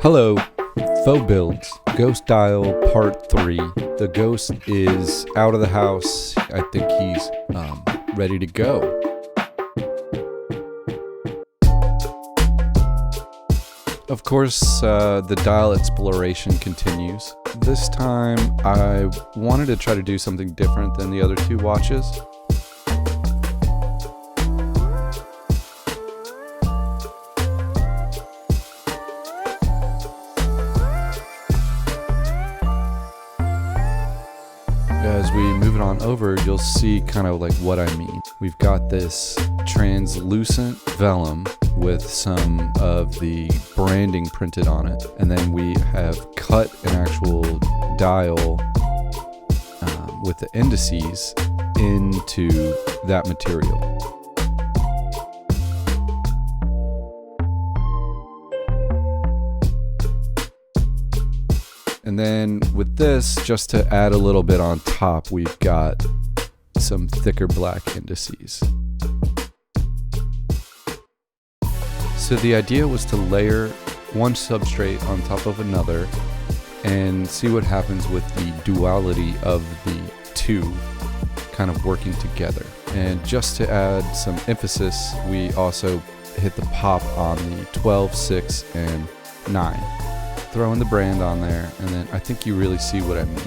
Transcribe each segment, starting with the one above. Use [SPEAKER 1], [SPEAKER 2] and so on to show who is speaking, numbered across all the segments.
[SPEAKER 1] Hello, FAUX Builds, Ghost Dial Part 3. The ghost is out of the house. I think he's ready to go. Of course, the dial exploration continues. This time, I wanted to try to do something different than the other two watches. As we move it on over, you'll see kind of like what I mean. We've got this translucent vellum with some of the branding printed on it, and then we have cut an actual dial with the indices into that material. And then with this, just to add a little bit on top, we've got some thicker black indices. So the idea was to layer one substrate on top of another and see what happens with the duality of the two kind of working together. And just to add some emphasis, we also hit the pop on the 12, 6, and 9. Throwing the brand on there, and then I think you really see what I mean.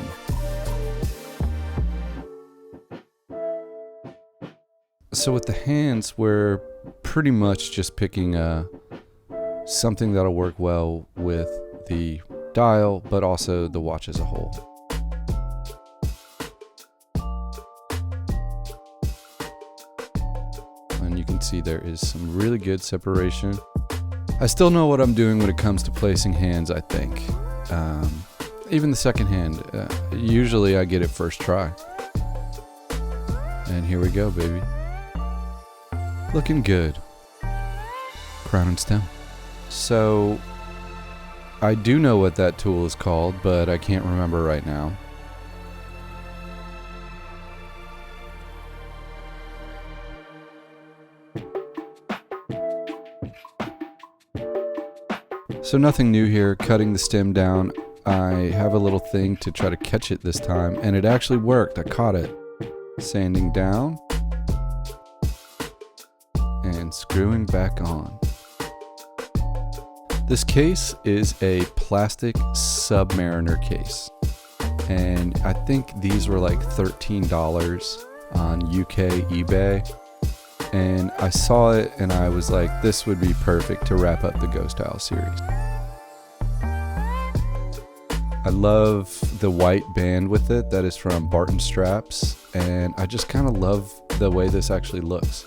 [SPEAKER 1] So with the hands, we're pretty much just picking something that'll work well with the dial, but also the watch as a whole. And you can see there is some really good separation. I still know what I'm doing when it comes to placing hands, I think. Even the second hand, usually I get it first try. And here we go, baby. Looking good. Crown and stem. So, I do know what that tool is called, but I can't remember right now. So nothing new here, cutting the stem down. I have a little thing to try to catch it this time, and it actually worked. I caught it. Sanding down and screwing back on. This case is a plastic Submariner case, and I think these were like $13 on UK eBay. And I saw it and I was like, this would be perfect to wrap up the Ghost Dial series. I love the white band with it that is from Barton Straps, and I just kind of love the way this actually looks.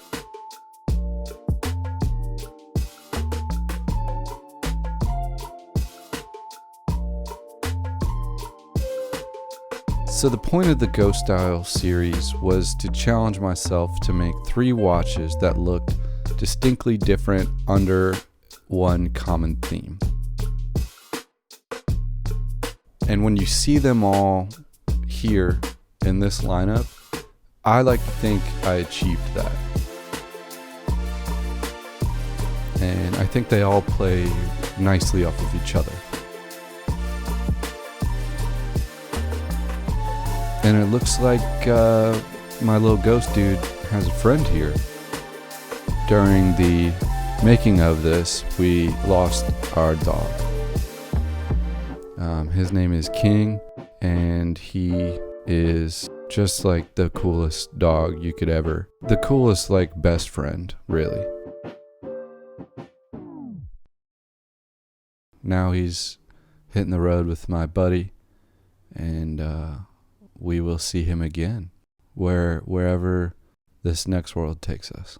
[SPEAKER 1] So the point of the Ghost Dial series was to challenge myself to make 3 watches that looked distinctly different under one common theme. And when you see them all here in this lineup, I like to think I achieved that. And I think they all play nicely off of each other. And it looks like my little ghost dude has a friend here. During the making of this, we lost our dog. His name is King, and he is just like the coolest dog you could ever. The coolest, like, best friend, really. Now he's hitting the road with my buddy, and we will see him again, wherever this next world takes us.